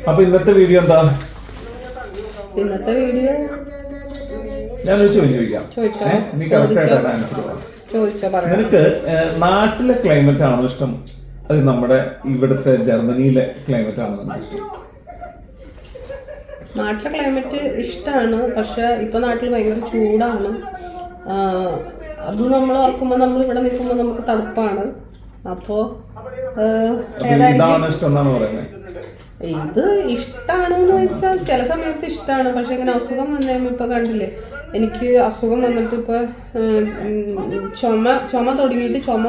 അപ്പൊ ഇന്നത്തെ വീഡിയോ എന്താ? ഇന്നത്തെ വീഡിയോ ഞാനൊരു ചോദിക്കാം. നീ കറക്റ്റ് ആയിട്ടാണ് ആൻസർ പറയാം. നിനക്ക് നാട്ടിലെ ക്ലൈമറ്റ് ആണോ ഇഷ്ടം, അത് നമ്മുടെ ഇവിടുത്തെ ജർമ്മനിയിലെ ക്ലൈമറ്റ് ആണോ നിനക്ക് ഇഷ്ടം? നാട്ടിലെ ക്ലൈമറ്റ് ഇഷ്ടമാണ്, പക്ഷെ ഇപ്പൊ നാട്ടിൽ ഭയങ്കര ചൂടാണ്. അത് നമ്മൾ ഓർക്കുമ്പോൾ നമ്മൾ ഇവിടെ നിൽക്കുമ്പോൾ നമുക്ക് തണുപ്പാണ്. അപ്പോ ഇതാണ് ഇഷ്ടം എന്നാണ് പറയുന്നത്. ഇത് ഇഷ്ടമാണെന്ന് വെച്ചാൽ ചില സമയത്ത് ഇഷ്ടമാണ്, പക്ഷെ ഇങ്ങനെ അസുഖം വന്നു ഇപ്പൊ കണ്ടില്ലേ, എനിക്ക് അസുഖം വന്നിട്ട് ഇപ്പൊ ചുമ തുടങ്ങിയിട്ട് ചുമ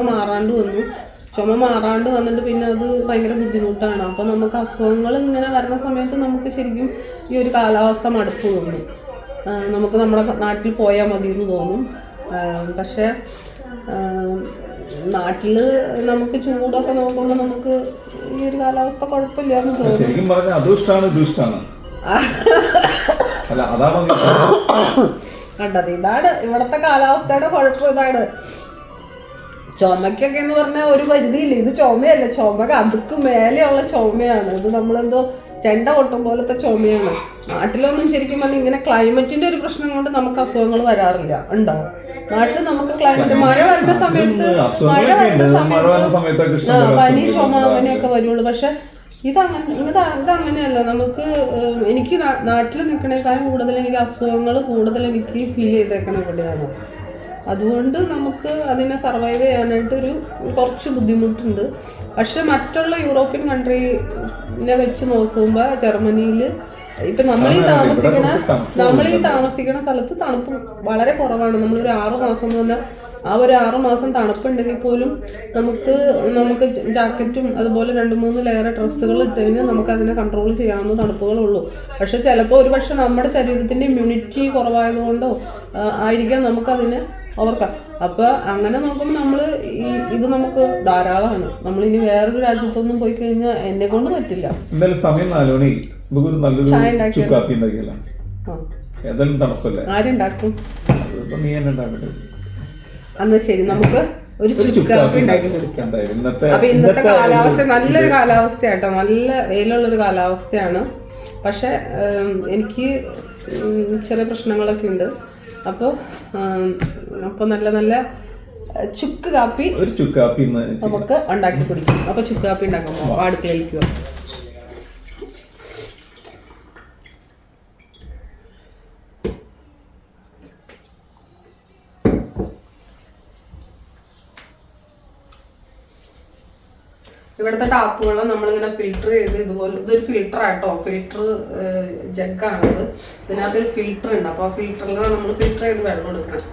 മാറാണ്ട് വന്നിട്ട് പിന്നെ അത് ഭയങ്കര ബുദ്ധിമുട്ടാണ്. അപ്പൊ നമുക്ക് അസുഖങ്ങൾ ഇങ്ങനെ വരുന്ന സമയത്ത് നമുക്ക് ശരിക്കും ഈ ഒരു കാലാവസ്ഥ മടുപ്പ് തോന്നും. നമുക്ക് നമ്മുടെ നാട്ടിൽ പോയാൽ മതി എന്ന് തോന്നും. പക്ഷെ നാട്ടില് നമുക്ക് ചൂടൊക്കെ നോക്കുമ്പോൾ നമുക്ക് ഈ ഒരു കാലാവസ്ഥ കുഴപ്പമില്ല എന്ന് തോന്നും. ശരിക്കും പറഞ്ഞാൽ അതും ഇഷ്ടമാണ് ഇതും ഇഷ്ടമാണ്. കണ്ടത് ഇതാണ് ഇവിടത്തെ കാലാവസ്ഥയുടെ കുഴപ്പം. ഇതാണ് ചുമക്കൊക്കെ എന്ന് പറഞ്ഞാൽ ഒരു പരിധിയില്ല. ഇത് ചുമയല്ല, ചുമ അതുക്ക് മേലെയുള്ള ചുമയാണ്. ഇത് നമ്മളെന്തോ ചെണ്ട കൊട്ടും പോലത്തെ ചുമയാണ്. നാട്ടിലൊന്നും ശരിക്കും പറഞ്ഞാൽ ഇങ്ങനെ ക്ലൈമറ്റിന്റെ ഒരു പ്രശ്നം കൊണ്ട് നമുക്ക് അസുഖങ്ങൾ വരാറില്ല. ഉണ്ടാവും നാട്ടിൽ നമുക്ക് ക്ലൈമറ്റ് മഴ വരുന്ന സമയത്ത് പനി ചുമ പനിയൊക്കെ വരുള്ളൂ. പക്ഷെ ഇതങ്ങനെയല്ല. നമുക്ക് എനിക്ക് നാട്ടിൽ നിൽക്കണേക്കാളും കൂടുതൽ എനിക്ക് അസുഖങ്ങൾ കൂടുതൽ എനിക്ക് ഫീൽ ചെയ്തേക്കണ ഇവിടെയാണ്. അതുകൊണ്ട് നമുക്ക് അതിനെ സർവൈവ് ചെയ്യാനായിട്ടൊരു കുറച്ച് ബുദ്ധിമുട്ടുണ്ട്. പക്ഷെ മറ്റുള്ള യൂറോപ്യൻ കൺട്രീനെ വെച്ച് നോക്കുമ്പോൾ ജർമ്മനിയിൽ ഇപ്പം നമ്മൾ ഈ താമസിക്കുന്ന സ്ഥലത്ത് തണുപ്പ് വളരെ കുറവാണ്. നമ്മളൊരു 6 മാസം എന്ന് പറഞ്ഞാൽ ആ ഒരു 6 മാസം തണുപ്പുണ്ടെങ്കിൽ പോലും നമുക്ക് ജാക്കറ്റും അതുപോലെ 2-3 ലെയർ ഡ്രസ്സുകൾ ഇട്ട് കഴിഞ്ഞാൽ നമുക്ക് അതിനെ കൺട്രോൾ ചെയ്യാവുന്ന തണുപ്പുകളുള്ളൂ. പക്ഷെ ചിലപ്പോൾ ഒരുപക്ഷെ നമ്മുടെ ശരീരത്തിൻ്റെ ഇമ്മ്യൂണിറ്റി കുറവായതുകൊണ്ടോ ആയിരിക്കാം നമുക്കതിനെ ഓർക്കാം. അപ്പോൾ അങ്ങനെ നോക്കുമ്പോൾ നമ്മൾ ഇത് നമുക്ക് ധാരാളമാണ്. നമ്മളിനി വേറൊരു രാജ്യത്തൊന്നും പോയി കഴിഞ്ഞാൽ എന്നെ കൊണ്ട് പറ്റില്ല. ആരുണ്ടാക്കും? അന്ന് ശരി, നമുക്ക് ഒരു ചുക്കാപ്പി ഉണ്ടാക്കി കുടിക്കാം. അപ്പൊ ഇന്നത്തെ കാലാവസ്ഥ നല്ലൊരു കാലാവസ്ഥയാട്ടോ, നല്ല വെയിലുള്ളൊരു കാലാവസ്ഥയാണ്. പക്ഷെ എനിക്ക് ചെറിയ പ്രശ്നങ്ങളൊക്കെ ഉണ്ട്. അപ്പോൾ നല്ല ചുക്ക് കാപ്പി നമുക്ക് ഉണ്ടാക്കി കുടിക്കാം. അപ്പോൾ ചുക്ക് കാപ്പി ഉണ്ടാക്കുമ്പോൾ അടുക്കളയിലേക്ക് പോകും. ഇവിടുത്തെ ടാപ്പ് വെള്ളം നമ്മളിങ്ങനെ ഫിൽറ്റർ ചെയ്ത് ഇതുപോലെ, ഇതൊരു ഫിൽറ്റർ ആട്ടോ, ഫിൽറ്റർ ജഗ്ഗാണിത്. ഇതിനകത്തൊരു ഫിൽറ്റർ ഉണ്ട്. അപ്പോൾ ആ ഫിൽറ്ററിലാണ് നമ്മൾ ഫിൽറ്റർ ചെയ്ത് വെള്ളം എടുക്കണം.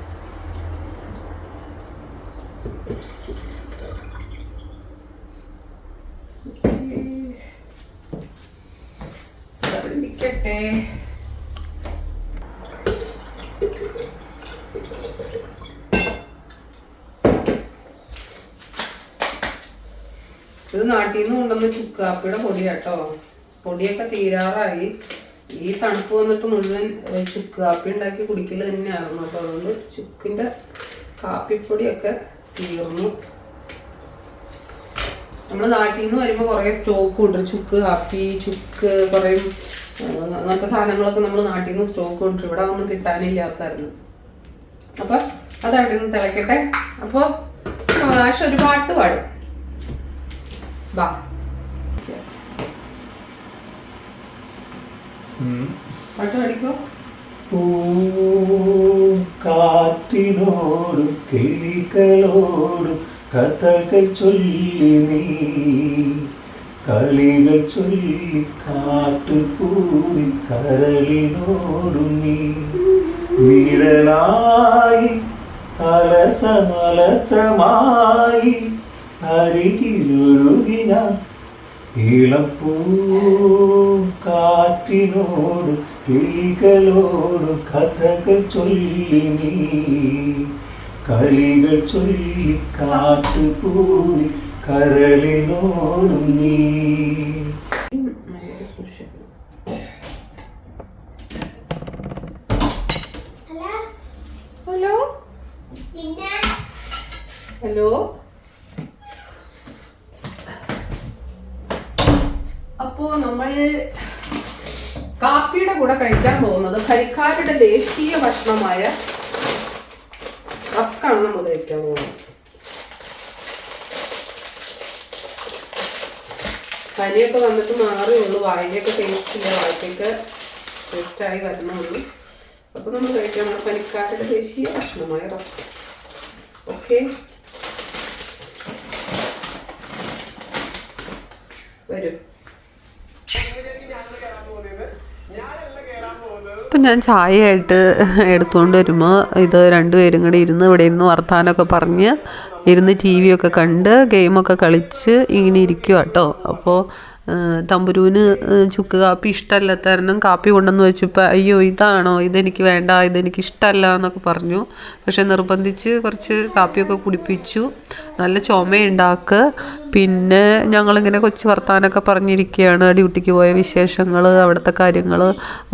ഇരിക്കട്ടെ. ഇത് നാട്ടിൽ നിന്ന് കൊണ്ടുവന്ന ചുക്കാപ്പിയുടെ പൊടിയാട്ടോ. പൊടിയൊക്കെ തീരാറായി. ഈ തണുപ്പ് വന്നിട്ട് മുഴുവൻ ചുക്ക് കാപ്പി ഉണ്ടാക്കി കുടിക്കൽ തന്നെയായിരുന്നു. അപ്പോൾ അതുകൊണ്ട് ചുക്കിൻ്റെ കാപ്പിപ്പൊടിയൊക്കെ തീർന്നു. നമ്മൾ നാട്ടിൽ നിന്ന് വരുമ്പോൾ കുറേ സ്റ്റോക്ക് ഉണ്ട്. ചുക്ക് കാപ്പി, ചുക്ക് കുറേ അങ്ങനത്തെ സാധനങ്ങളൊക്കെ നമ്മൾ നാട്ടിൽ നിന്ന് സ്റ്റോക്ക് ഉണ്ട്. ഇവിടെ ഒന്നും കിട്ടാനില്ലാത്തായിരുന്നു. അപ്പോൾ അതായിട്ട് നിന്ന് തിളക്കട്ടെ. അപ്പോൾ മാഷ് ഒരു പാട്ട് പാടും. ബാ പാട്ട് പാടിക്കോ. കാറ്റിനോടും കിളികളോടും കഥകൾ ചൊല്ലി നീ, കളികൾ ചൊല്ലി കാട്ടുപൂവിൻ കരളിനോടും നീ, നിഴലായി അലസമലസമായി അരികിലൊഴുകി ഞാൻ, ഇളപ്പൂ കാറ്റിനോടും കിളികളോടും കഥകൾ ചൊല്ലി നീ, കളികൾ ചൊല്ലി കാട്ടുപൂവിൻ കരളിനോടും നീ. ഹലോ ഹലോ അപ്പോൾ നമ്മൾ കാപ്പിയുടെ കൂടെ കഴിക്കാൻ പോകുന്നത് കരിക്കാരുടെ ദേശീയ ഭക്ഷണമായ റസ്കാണ് നമ്മൾ കഴിക്കാൻ പോകുന്നത്. പനിയൊക്കെ വന്നിട്ട് മാറിയുള്ളൂ, വായിക്കൊക്കെ ടേസ്റ്റില്ല, വായിക്കൊക്കെ ടേസ്റ്റായി വരണുള്ളൂ. അപ്പോൾ നമ്മൾ കഴിക്കാൻ പോകുന്നത് പനിക്കാരുടെ ദേശീയ ഭക്ഷണമായ റസ്ക്. ഓക്കെ, വരും. അപ്പം ഞാൻ ചായയായിട്ട് എടുത്തുകൊണ്ട് വരുമ്പോൾ ഇത് രണ്ടുപേരും കൂടി ഇരുന്ന് ഇവിടെ ഇരുന്ന് വർത്താനമൊക്കെ പറഞ്ഞ് ഇരുന്ന് ടി വിയൊക്കെ കണ്ട് ഗെയിമൊക്കെ കളിച്ച് ഇങ്ങനെ ഇരിക്കുക കേട്ടോ. അപ്പോൾ തമ്പുരുവിന് ചുക്ക് കാപ്പി ഇഷ്ടമല്ലാത്ത കാരണം കാപ്പി കൊണ്ടുവന്ന് വെച്ചപ്പോൾ അയ്യോ ഇതാണോ, ഇതെനിക്ക് വേണ്ട, ഇതെനിക്ക് ഇഷ്ടമല്ല എന്നൊക്കെ പറഞ്ഞു. പക്ഷെ നിർബന്ധിച്ച് കുറച്ച് കാപ്പിയൊക്കെ കുടിപ്പിച്ചു. നല്ല ചുമയുണ്ടാക്കുക. പിന്നെ ഞങ്ങളിങ്ങനെ കൊച്ചു വർത്താനമൊക്കെ പറഞ്ഞിരിക്കുകയാണ്, ഡ്യൂട്ടിക്ക് പോയ വിശേഷങ്ങൾ, അവിടുത്തെ കാര്യങ്ങൾ,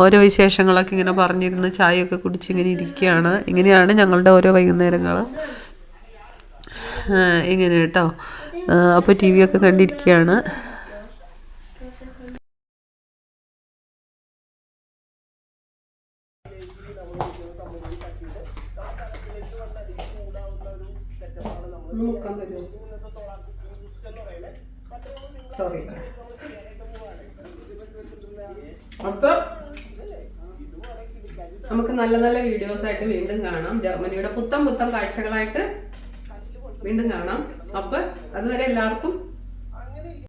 ഓരോ വിശേഷങ്ങളൊക്കെ ഇങ്ങനെ പറഞ്ഞിരുന്ന് ചായയൊക്കെ കുടിച്ച് ഇങ്ങനെ ഇരിക്കുകയാണ്. ഇങ്ങനെയാണ് ഞങ്ങളുടെ ഓരോ വൈകുന്നേരങ്ങൾ ഇങ്ങനെ കേട്ടോ. അപ്പോൾ ടി വിയൊക്കെ കണ്ടിരിക്കുകയാണ്. അപ്പൊ നമുക്ക് നല്ല നല്ല വീഡിയോസ് ആയിട്ട് വീണ്ടും കാണാം. ജർമ്മനിയുടെ പുത്തൻ കാഴ്ചകളായിട്ട് വീണ്ടും കാണാം. അപ്പൊ അതുവരെ എല്ലാവർക്കും